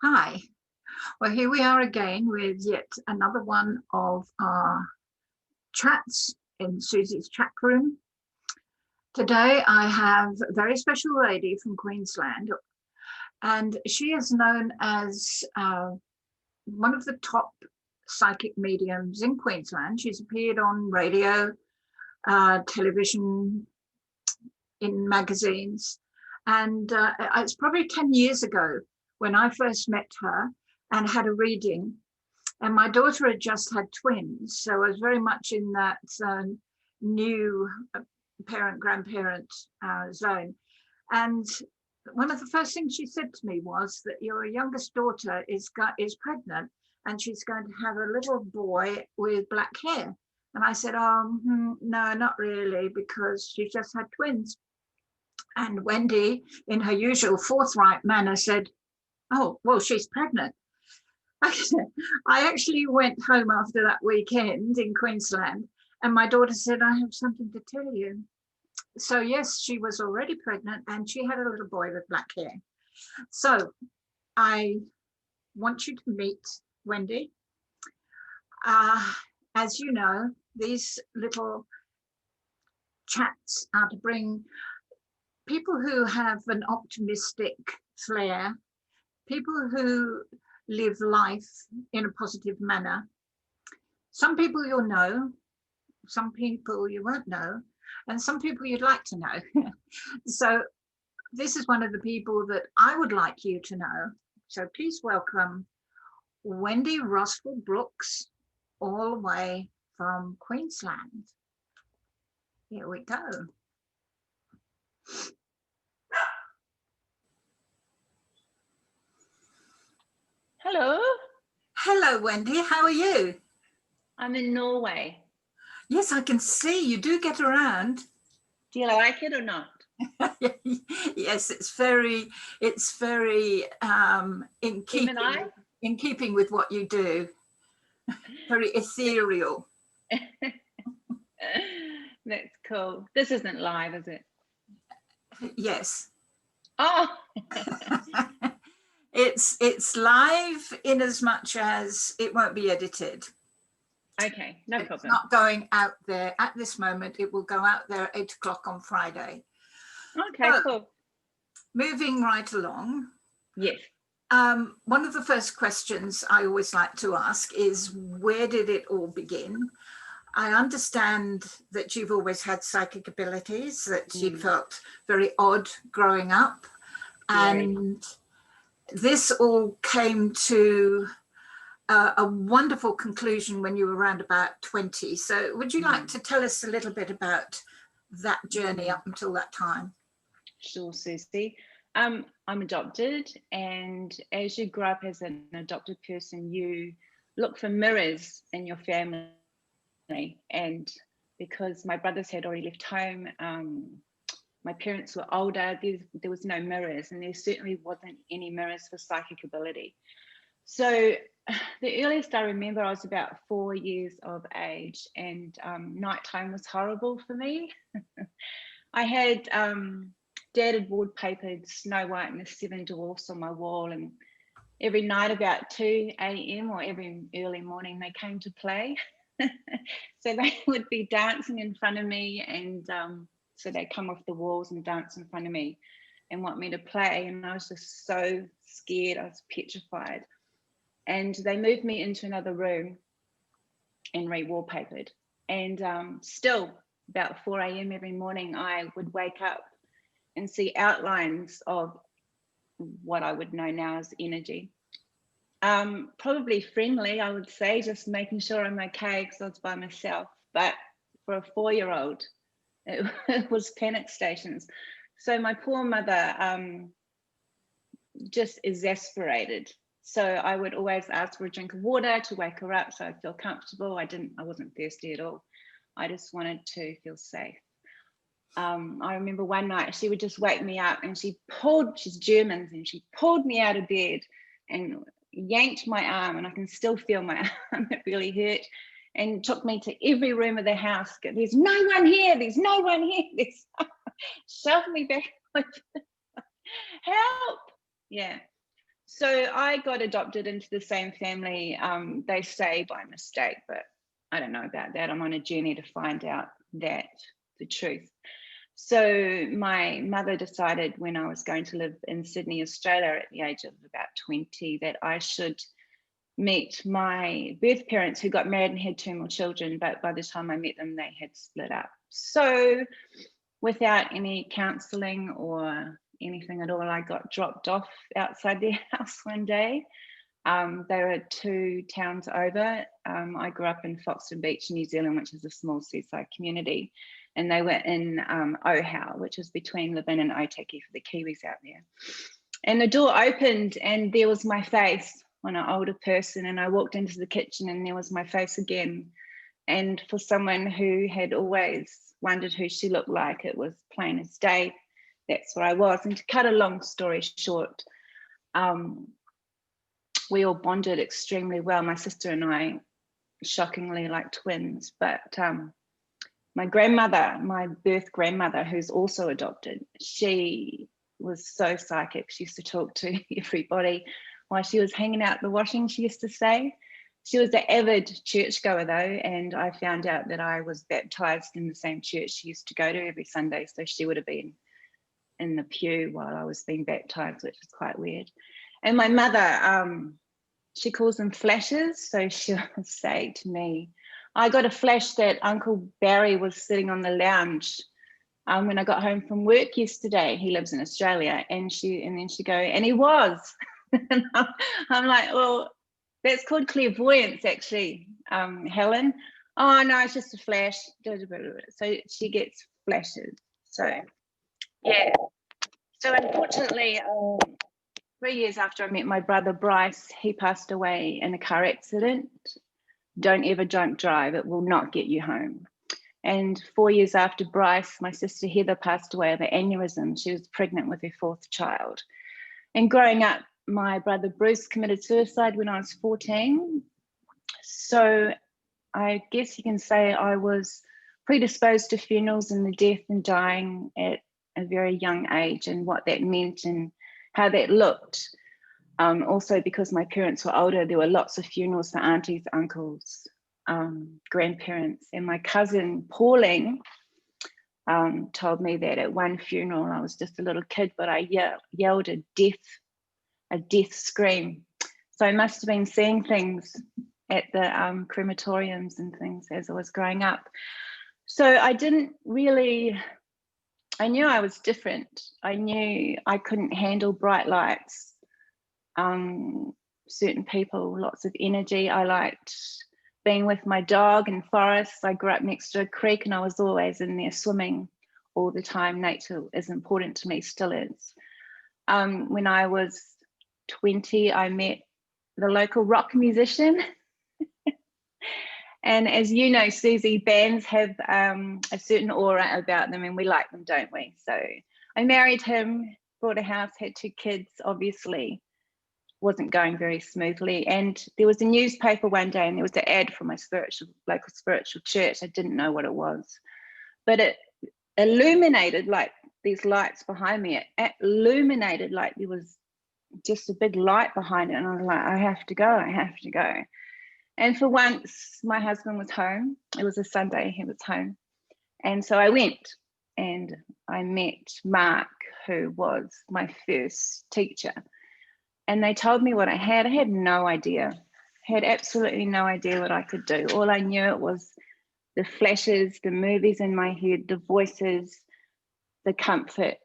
Hi. Well, here we are again with yet another one of our chats in Suzy's chat room. Today I have a very special lady from Queensland, and she is known as one of the top psychic mediums in Queensland. She's appeared on radio, television, in magazines, and it's probably 10 years ago when I first met her and had a reading. And my daughter had just had twins, so I was very much in that new parent-grandparent zone. And one of the first things she said to me was that your youngest daughter is pregnant, and she's going to have a little boy with black hair. And I said, no, not really, because she just had twins. And Wendy, in her usual forthright manner, said, oh, well, she's pregnant. I actually went home after that weekend in Queensland, and my daughter said, I have something to tell you. So yes, she was already pregnant, and she had a little boy with black hair. So I want you to meet Wendy. As you know, these little chats are to bring people who have an optimistic flair, people who live life in a positive manner. Some people you'll know, some people you won't know, and some people you'd like to know. So this is one of the people that I would like you to know. So please welcome Wendy ROSVALL-BROOKES, all the way from Queensland. Here we go. Hello. Hello, Wendy. How are you? I'm in Norway. Yes, I can see you do get around. Do you like it or not? Yes, it's very in keeping with what you do. Very ethereal. That's cool. This isn't live, is it? Yes. Oh. It's live in as much as it won't be edited. Okay, no problem. It's not going out there at this moment. It will go out there at 8 o'clock on Friday. Okay, so, cool. Moving right along. Yes. One of the first questions I always like to ask is, where did it all begin? I understand that you've always had psychic abilities, that you felt very odd growing up, and this all came to a wonderful conclusion when you were around about 20. So would you like to tell us a little bit about that journey up until that time? Sure, Susie. I'm adopted, and as you grow up as an adopted person, you look for mirrors in your family. And because my brothers had already left home, my parents were older, there was no mirrors, and there certainly wasn't any mirrors for psychic ability. So the earliest I remember, I was about 4 years of age, and nighttime was horrible for me. I had Dad had wallpapered Snow White and the Seven Dwarfs on my wall, and every night about 2 a.m. or every early morning they came to play. So they would be dancing in front of me, and so they'd come off the walls and dance in front of me and want me to play, and I was just so scared. I was petrified. And they moved me into another room and re-wallpapered, and still about 4 a.m. every morning I would wake up and see outlines of what I would know now as energy. Probably friendly, I would say, just making sure I'm okay because I was by myself. But for a 4-year-old, it was panic stations. So my poor mother just exasperated. So I would always ask for a drink of water to wake her up so I feel comfortable. I wasn't thirsty at all. I just wanted to feel safe. I remember one night she would just wake me up, and she's German, and she pulled me out of bed and yanked my arm, and I can still feel my arm. It really hurt, and took me to every room of the house. There's no one here. There's no one here. Shoved me back. Help. Yeah. So I got adopted into the same family. They say by mistake, but I don't know about that. I'm on a journey to find out the truth. So my mother decided when I was going to live in Sydney, Australia at the age of about 20, that I should meet my birth parents, who got married and had 2 more children, but by the time I met them, they had split up. So without any counselling or anything at all, I got dropped off outside their house one day. They were 2 towns over. I grew up in Foxton Beach, New Zealand, which is a small seaside community, and they were in Ohau, which is between Levin and Otaki for the Kiwis out there. And the door opened and there was my face on an older person, and I walked into the kitchen and there was my face again. And for someone who had always wondered who she looked like, it was plain as day. That's where I was. And to cut a long story short, we all bonded extremely well, my sister and I, shockingly like twins. But my grandmother, my birth grandmother, who's also adopted, she was so psychic. She used to talk to everybody while she was hanging out the washing, she used to say. She was an avid churchgoer though, and I found out that I was baptized in the same church she used to go to every Sunday, so she would have been in the pew while I was being baptized, which is quite weird. And my mother, she calls them flashes, so she'll say to me, I got a flash that Uncle Barry was sitting on the lounge when I got home from work yesterday. He lives in Australia. And then she go, and he was. And I'm like, well, that's called clairvoyance, actually, Helen. Oh, no, it's just a flash. So she gets flashes. So, yeah. So unfortunately, 3 years after I met my brother, Bryce, he passed away in a car accident. Don't ever drunk drive. It will not get you home. And 4 years after Bryce, my sister Heather passed away of an aneurysm. She was pregnant with her 4th child. And growing up, my brother Bruce committed suicide when I was 14. So I guess you can say I was predisposed to funerals and the death and dying at a very young age, and what that meant and how that looked. Also, because my parents were older, there were lots of funerals for aunties, uncles, grandparents. And my cousin Pauline told me that at one funeral, I was just a little kid, but I yelled a death scream. So I must have been seeing things at the crematoriums and things as I was growing up. So I knew I was different. I knew I couldn't handle bright lights, certain people, lots of energy. I liked being with my dog in forests. I grew up next to a creek and I was always in there swimming all the time. Nature is important to me, still is. When I was 20, I met the local rock musician. And as you know, Suzy, bands have a certain aura about them, and we like them, don't we? So I married him, bought a house, had 2 kids, obviously wasn't going very smoothly. And there was a newspaper one day and there was an ad for my local spiritual church. I didn't know what it was, but it illuminated, like these lights behind me, it illuminated like there was just a big light behind it. And I was like, I have to go. And for once, my husband was home. It was a Sunday, he was home. And so I went and I met Mark, who was my first teacher. And they told me what I had. I had no idea, had absolutely no idea what I could do. All I knew it was the flashes, the movies in my head, the voices, the comfort,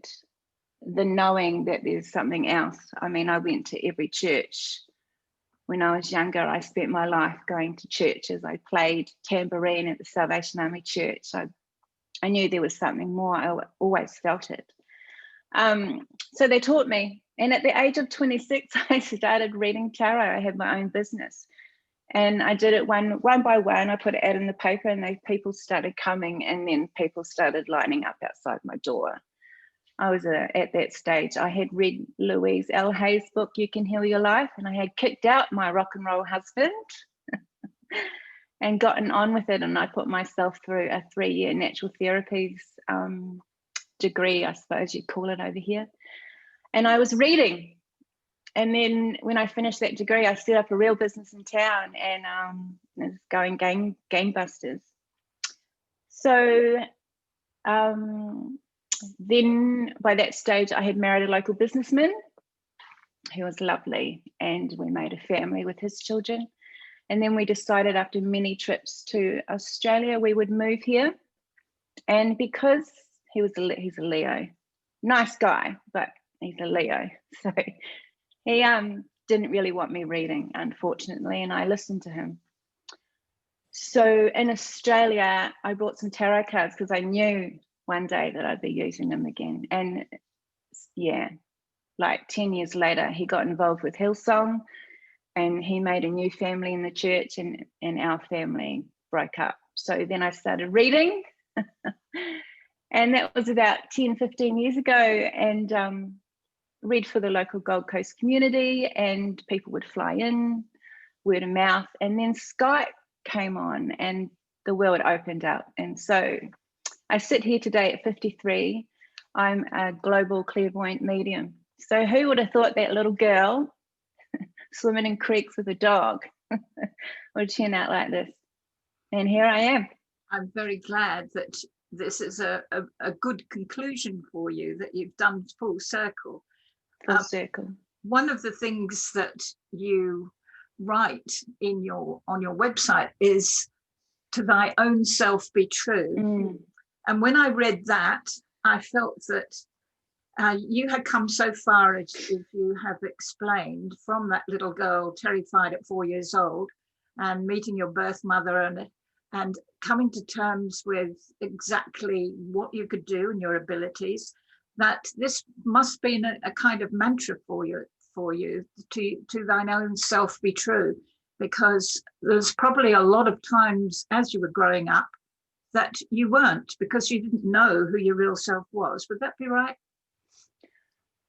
the knowing that there's something else. I mean, I went to every church. When I was younger, I spent my life going to churches. I played tambourine at the Salvation Army Church. I knew there was something more. I always felt it. So they taught me. And at the age of 26, I started reading tarot. I had my own business. And I did it one by one. I put it out in the paper and people started coming, and then people started lining up outside my door. I was at that stage, I had read Louise L. Hay's book, You Can Heal Your Life, and I had kicked out my rock and roll husband and gotten on with it. And I put myself through a 3-year natural therapies degree, I suppose you'd call it over here. And I was reading, And then when I finished that degree, I set up a real business in town, and it's going gangbusters. So then by that stage, I had married a local businessman who was lovely, and we made a family with his children. And then we decided, after many trips to Australia, we would move here. And because he's a Leo, nice guy, but he's a Leo, so he didn't really want me reading, unfortunately, and I listened to him. So in Australia, I brought some tarot cards because I knew one day that I'd be using them again. And yeah, like 10 years later, he got involved with Hillsong, and he made a new family in the church, and our family broke up. So then I started reading, and that was about 10, 15 years ago, and read for the local Gold Coast community, and people would fly in, word of mouth, and then Skype came on and the world opened up. And so I sit here today at 53. I'm a global clairvoyant medium. So who would have thought that little girl swimming in creeks with a dog would turn out like this? And here I am. I'm very glad that this is a good conclusion for you, that you've done full circle. Full circle. One of the things that you write on your website is, "To thy own self be true." And when I read that, I felt that you had come so far, as you have explained, from that little girl terrified at 4 years old, and meeting your birth mother, and coming to terms with exactly what you could do and your abilities, that this must be a kind of mantra for you, to thine own self be true, because there's probably a lot of times as you were growing up that you weren't, because you didn't know who your real self was. Would that be right?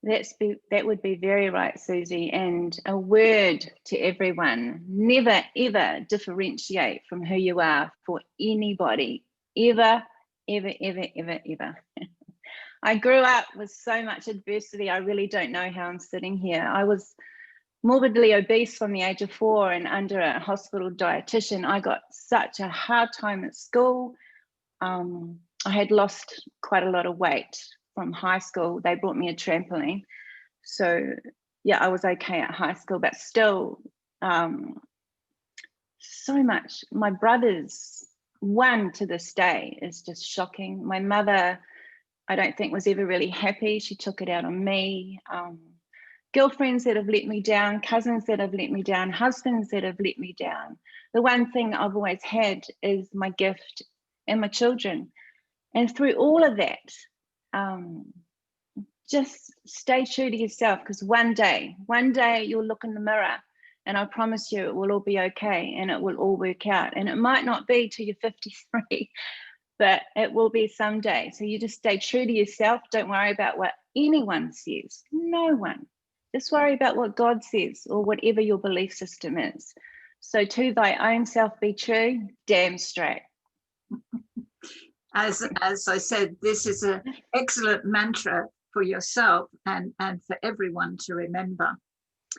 That would be very right, Suzy. And a word to everyone: never ever differentiate from who you are for anybody, ever, ever, ever, ever, ever. I grew up with so much adversity. I really don't know how I'm sitting here. I was morbidly obese from the age of 4 and under a hospital dietitian. I got such a hard time at school. I had lost quite a lot of weight from high school. They brought me a trampoline. So yeah, I was okay at high school, but still so much. My brothers, one to this day is just shocking. My mother, I don't think, was ever really happy. She took it out on me. Girlfriends that have let me down, cousins that have let me down, husbands that have let me down. The one thing I've always had is my gift and my children. And through all of that, just stay true to yourself, because one day you'll look in the mirror, and I promise you it will all be okay, and it will all work out. And it might not be till you're 53, but it will be someday. So you just stay true to yourself. Don't worry about what anyone says. No one. Just worry about what God says, or whatever your belief system is. So to thy own self be true, damn straight. As I said, this is an excellent mantra for yourself and for everyone to remember.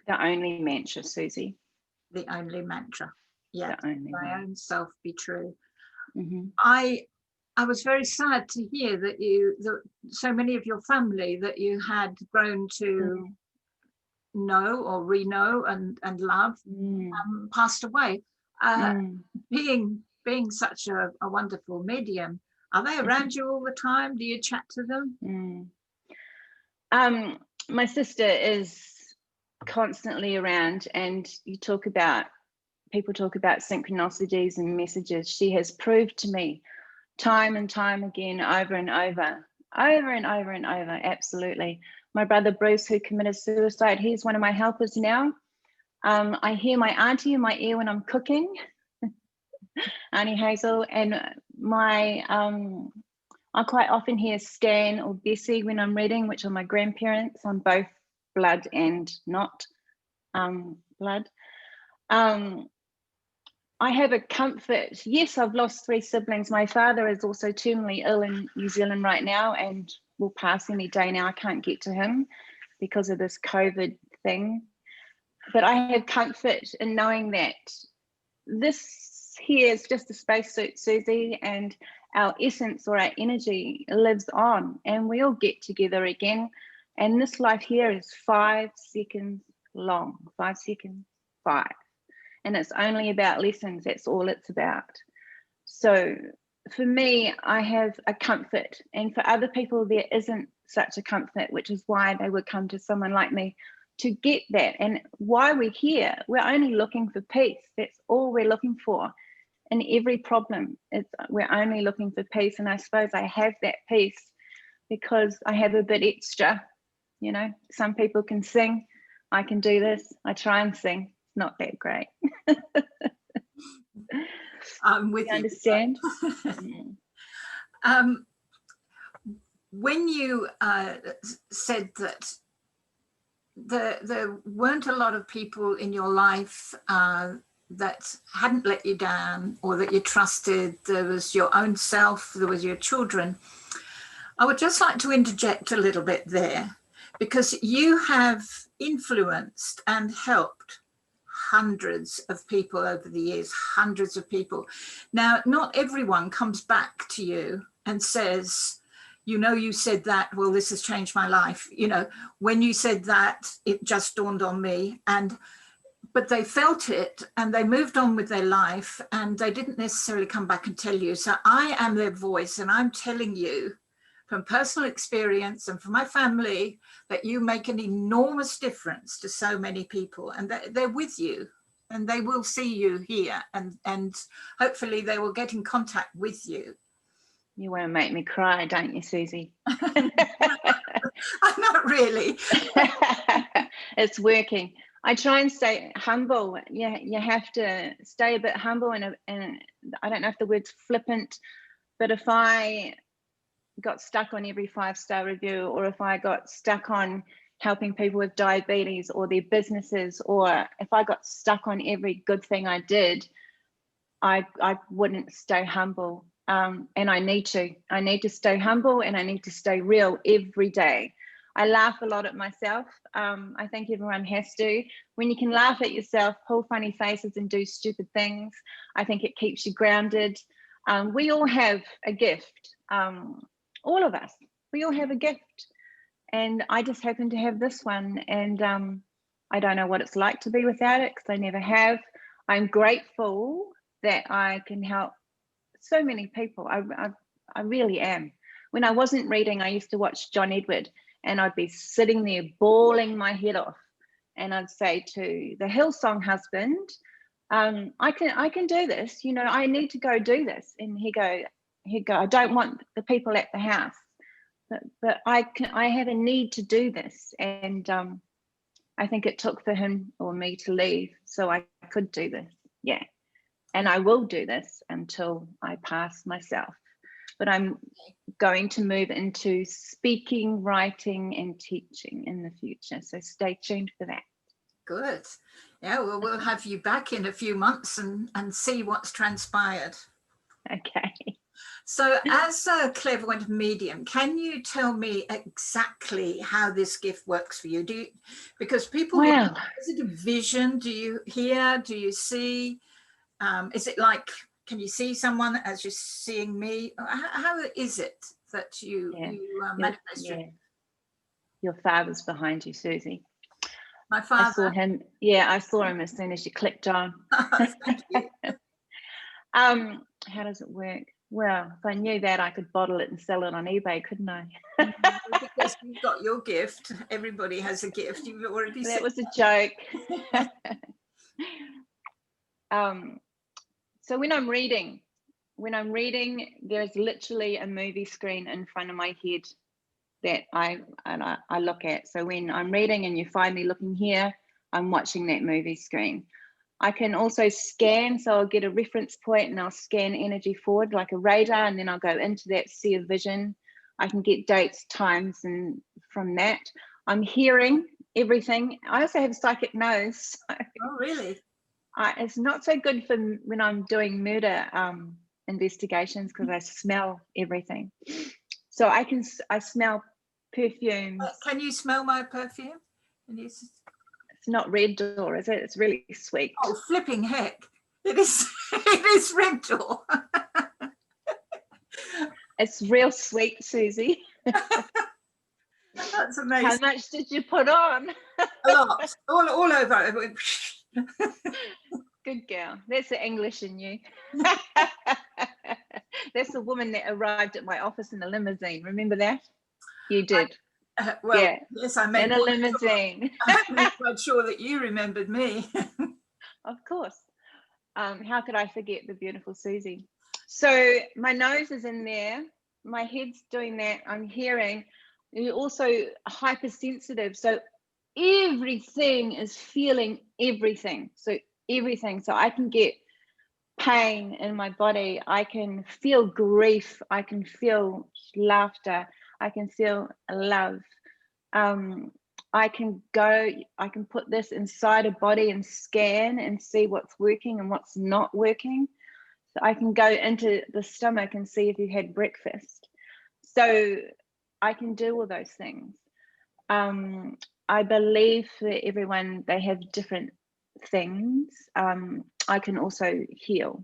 The only mantra, Suzy. The only mantra. Yeah. The only my one. own self be true. Mm-hmm. I was very sad to hear that so many of your family that you had grown to know or re-know and love passed away. Being such a wonderful medium, are they around you all the time? Do you chat to them? My sister is constantly around, and people talk about synchronicities and messages. She has proved to me time and time again, over and over, absolutely. My brother Bruce, who committed suicide, he's one of my helpers now. I hear my auntie in my ear when I'm cooking, Auntie Hazel, and I quite often hear Stan or Bessie when I'm reading, which are my grandparents. I'm both blood and not blood. I have a comfort. Yes, I've lost 3 siblings. My father is also terminally ill in New Zealand right now and will pass any day now. I can't get to him because of this COVID thing. but I have comfort in knowing that this here is just a spacesuit, Susie, and our essence or our energy lives on, and we all get together again. And this life here is 5 seconds long, 5 seconds, 5. And it's only about lessons, that's all it's about. So for me, I have a comfort, and for other people, there isn't such a comfort, which is why they would come to someone like me to get that. And why we're here, we're only looking for peace. That's all we're looking for. In every problem, we're only looking for peace. And I suppose I have that peace because I have a bit extra. You know, some people can sing. I can do this. I try and sing. It's not that great. I'm with you. Understand? When you said that there weren't a lot of people in your life that hadn't let you down or that you trusted, there was your own self, there was your children, I would just like to interject a little bit there, because you have influenced and helped hundreds of people over the years, hundreds of people. Now, not everyone comes back to you and says, you know, you said that, well, this has changed my life. You know, when you said that, it just dawned on me. But they felt it and they moved on with their life, and they didn't necessarily come back and tell you. So I am their voice, and I'm telling you from personal experience and from my family that you make an enormous difference to so many people, and they're with you, and they will see you here, and hopefully they will get in contact with you. You want to make me cry, don't you, Susie? I'm not really. It's working. I try and stay humble. Yeah, you have to stay a bit humble, and I don't know if the word's flippant, but if I got stuck on every 5-star review, or if I got stuck on helping people with diabetes or their businesses, or if I got stuck on every good thing I did, I wouldn't stay humble. And I need to stay humble, and I need to stay real every day. I laugh a lot at myself. I think everyone has to. When you can laugh at yourself, pull funny faces and do stupid things, I think it keeps you grounded. We all have a gift. All of us, we all have a gift. And I just happen to have this one. And I don't know what it's like to be without it, because I never have. I'm grateful that I can help so many people. I really am. When I wasn't reading, I used to watch John Edward, and I'd be sitting there bawling my head off, and I'd say to the Hillsong husband, I can do this, you know, I need to go do this. And he'd go, I don't want the people at the house, but I have a need to do this. And I think it took for him or me to leave so I could do this. Yeah. And I will do this until I pass myself. But I'm going to move into speaking, writing, and teaching in the future. So stay tuned for that. Good. Yeah, well, we'll have you back in a few months and see what's transpired. Okay. So as a clairvoyant medium, can you tell me exactly how this gift works for you? Because people, Well, is it a vision? Do you hear? Do you see? Is it like, can you see someone as you're seeing me? How is it that you manifest? Yeah. Your father's behind you, Susie. My father. I saw him. Yeah, I saw him as soon as you clicked on. Thank you. How does it work? Well, if I knew that, I could bottle it and sell it on eBay, couldn't I? Because you've got your gift. Everybody has a gift. You've already said that was a joke. So when I'm reading, there's literally a movie screen in front of my head that I look at. So when I'm reading and you find me looking here, I'm watching that movie screen. I can also scan, so I'll get a reference point and I'll scan energy forward like a radar, and then I'll go into that sea of vision. I can get dates, times, and from that, I'm hearing everything. I also have a psychic nose. So oh, really? It's not so good for when I'm doing murder investigations, because I smell everything. So I smell perfumes. Can you smell my perfume? It's not red door, is it? It's really sweet. Oh, flipping heck. It is, it is red door. It's real sweet, Susie. That's amazing. How much did you put on? A lot, all over. Good girl. That's the English in you. That's the woman that arrived at my office in a limousine. Remember that? You did. Well, yeah. yes, I made in a limousine. I made quite sure that you remembered me. Of course. How could I forget the beautiful Susie? So my nose is in there. My head's doing that. I'm hearing. You're also hypersensitive. So everything is feeling everything. So everything. So I can get pain in my body. I can feel grief. I can feel laughter. I can feel love. I can put this inside a body and scan and see what's working and what's not working. So I can go into the stomach and see if you had breakfast. So I can do all those things. I believe for everyone, they have different things. I can also heal.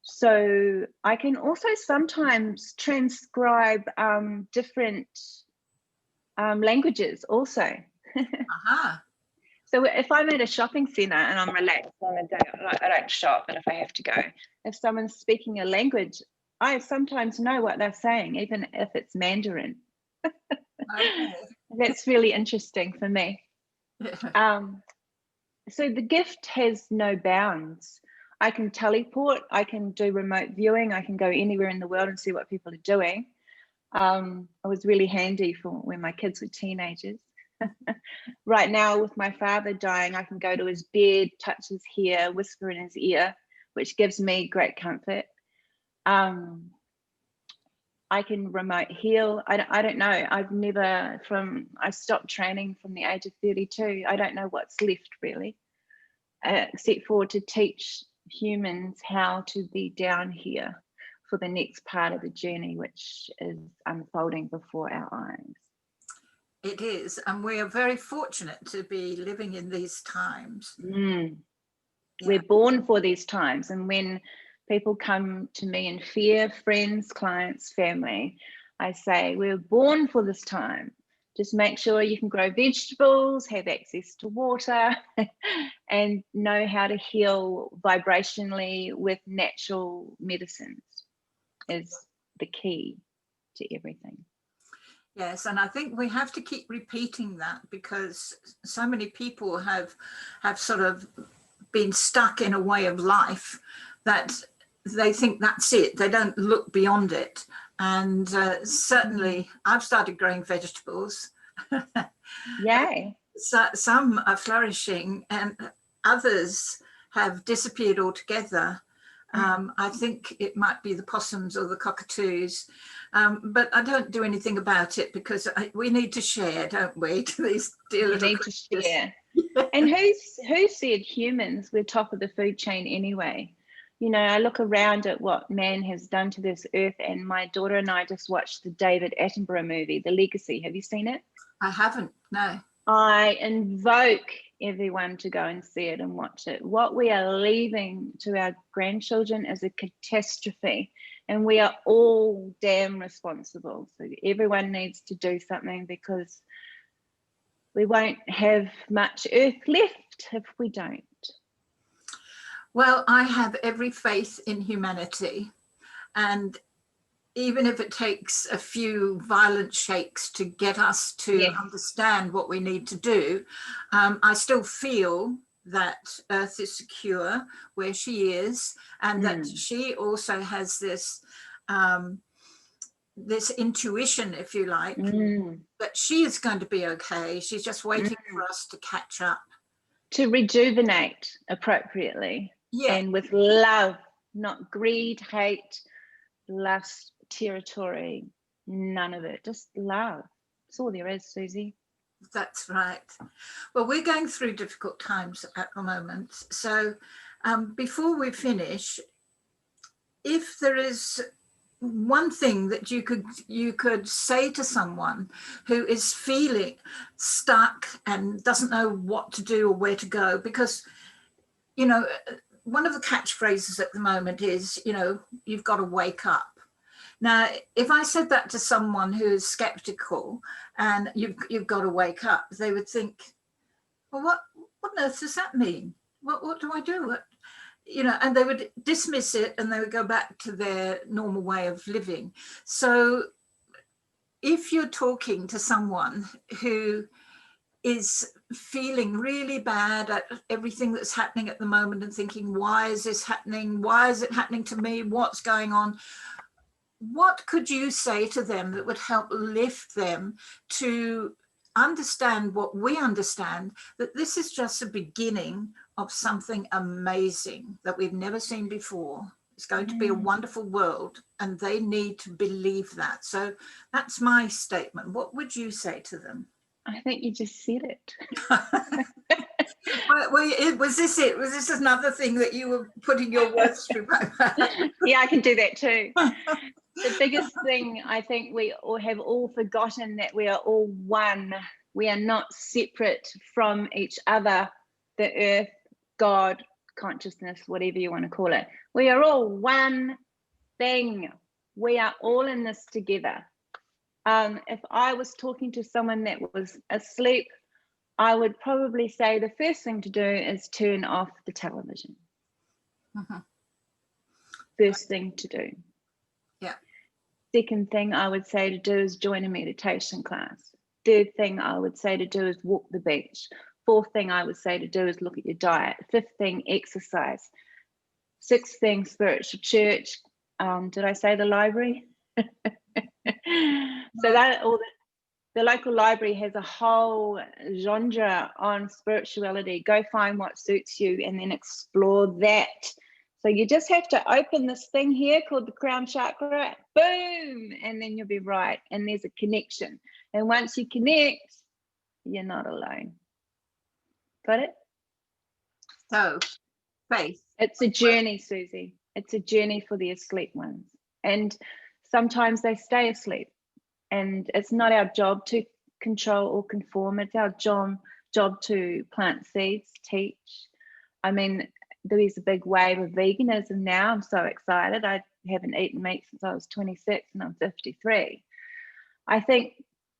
So I can also sometimes transcribe different languages also. Uh-huh. So if I'm at a shopping centre and I'm relaxed on a day, I don't shop, but if I have to go, if someone's speaking a language, I sometimes know what they're saying, even if it's Mandarin. Okay. That's really interesting for me. So the gift has no bounds. I can teleport, I can do remote viewing, I can go anywhere in the world and see what people are doing. It was really handy for when my kids were teenagers. Right now, with my father dying, I can go to his bed, touch his hair, whisper in his ear, which gives me great comfort. I can remote heal. I don't know. I stopped training from the age of 32. I don't know what's left really, except for to teach humans how to be down here for the next part of the journey, which is unfolding before our eyes. It is, and we are very fortunate to be living in these times. Yeah. We're born for these times, and when people come to me in fear, friends, clients, family, I say, we're born for this time. Just make sure you can grow vegetables, have access to water, and know how to heal vibrationally with natural medicines is the key to everything. Yes, and I think we have to keep repeating that, because so many people have sort of been stuck in a way of life that they think that's it. They don't look beyond it. And certainly I've started growing vegetables. Yay. So, some are flourishing and others have disappeared altogether. I think it might be the possums or the cockatoos, but I don't do anything about it, because we need to share, don't we? To these dear little creatures. To share. And who said humans were top of the food chain anyway? You know, I look around at what man has done to this earth, and my daughter and I just watched the David Attenborough movie, The Legacy. Have you seen it? I haven't, no. I invoke everyone to go and see it and watch it. What we are leaving to our grandchildren is a catastrophe, and we are all damn responsible. So everyone needs to do something, because we won't have much earth left if we don't. Well, I have every faith in humanity, and even if it takes a few violent shakes to get us to understand what we need to do, I still feel that Earth is secure where she is, and that she also has this this intuition, if you like, that she is going to be okay. She's just waiting for us to catch up. To rejuvenate appropriately, and with love, not greed, hate, lust, territory, none of it, just love. That's all there is, Susie. That's right. Well, we're going through difficult times at the moment, so before we finish, if there is one thing that you could say to someone who is feeling stuck and doesn't know what to do or where to go? Because, you know, one of the catchphrases at the moment is, you know, you've got to wake up. Now, if I said that to someone who is skeptical and you've got to wake up, they would think, well, what on earth does that mean? What do I do? You know, and they would dismiss it and they would go back to their normal way of living. So if you're talking to someone who is feeling really bad at everything that's happening at the moment and thinking, why is this happening? Why is it happening to me? What's going on? What could you say to them that would help lift them to understand what we understand, that this is just the beginning of something amazing that we've never seen before? It's going to be a wonderful world, and they need to believe that. So that's my statement. What would you say to them? I think you just said it. Was this it? Was this another thing that you were putting your words through? Yeah, I can do that too. The biggest thing, I think we all have forgotten that we are all one. We are not separate from each other, the earth, God, consciousness, whatever you want to call it. We are all one thing. We are all in this together. If I was talking to someone that was asleep, I would probably say the first thing to do is turn off the television. First thing to do. Yeah. Second thing I would say to do is join a meditation class. Third thing I would say to do is walk the beach. Fourth thing I would say to do is look at your diet. Fifth thing, exercise. Sixth thing, spiritual church. Did I say the library? So that the local library has a whole genre on spirituality. Go find what suits you and then explore that. So you just have to open this thing here called the crown chakra, boom, and then you'll be right. And there's a connection. And once you connect, you're not alone. Got it? So, faith. It's a journey, Susie. It's a journey for the asleep ones. And sometimes they stay asleep. And it's not our job to control or conform. It's our job to plant seeds, teach. I mean, there's a big wave of veganism now. I'm so excited. I haven't eaten meat since I was 26 and I'm 53. I think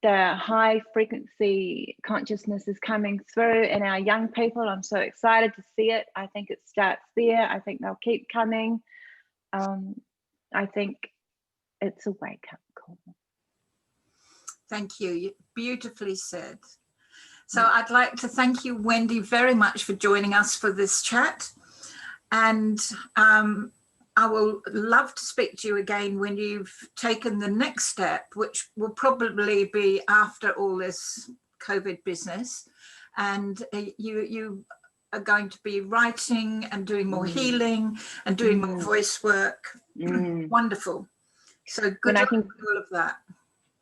the high frequency consciousness is coming through in our young people. I'm so excited to see it. I think it starts there. I think they'll keep coming. I think it's a wake-up call. Thank you. Beautifully said. So I'd like to thank you, Wendy, very much for joining us for this chat. And I will love to speak to you again when you've taken the next step, which will probably be after all this COVID business. And you are going to be writing and doing more healing and doing more voice work. Wonderful. So good luck with all of that.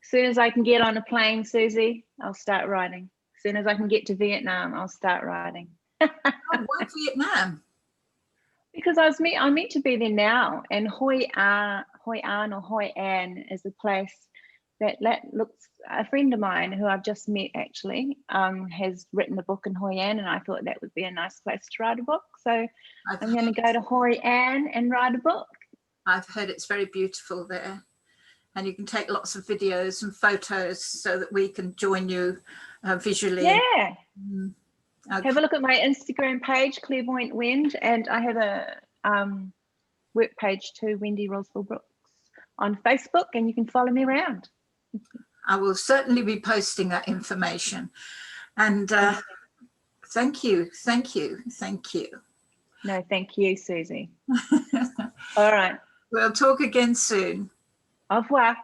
As soon as I can get on a plane, Susie, I'll start writing. As soon as I can get to Vietnam, I'll start writing. Oh, why Vietnam? Because I'm meant to be there now, and Hoi An or Hoi An is a place that looks. A friend of mine who I've just met actually has written a book in Hoi An, and I thought that would be a nice place to write a book. So I'm going to go to Hoi An and write a book. I've heard it's very beautiful there, and you can take lots of videos and photos so that we can join you visually. Yeah. Okay. Have a look at my Instagram page, Clairvoyant Wend, and I have a work page too, Wendy Rosvall-Brooks, on Facebook, and you can follow me around. I will certainly be posting that information. And thank you. No, thank you, Susie. All right. We'll talk again soon. Au revoir.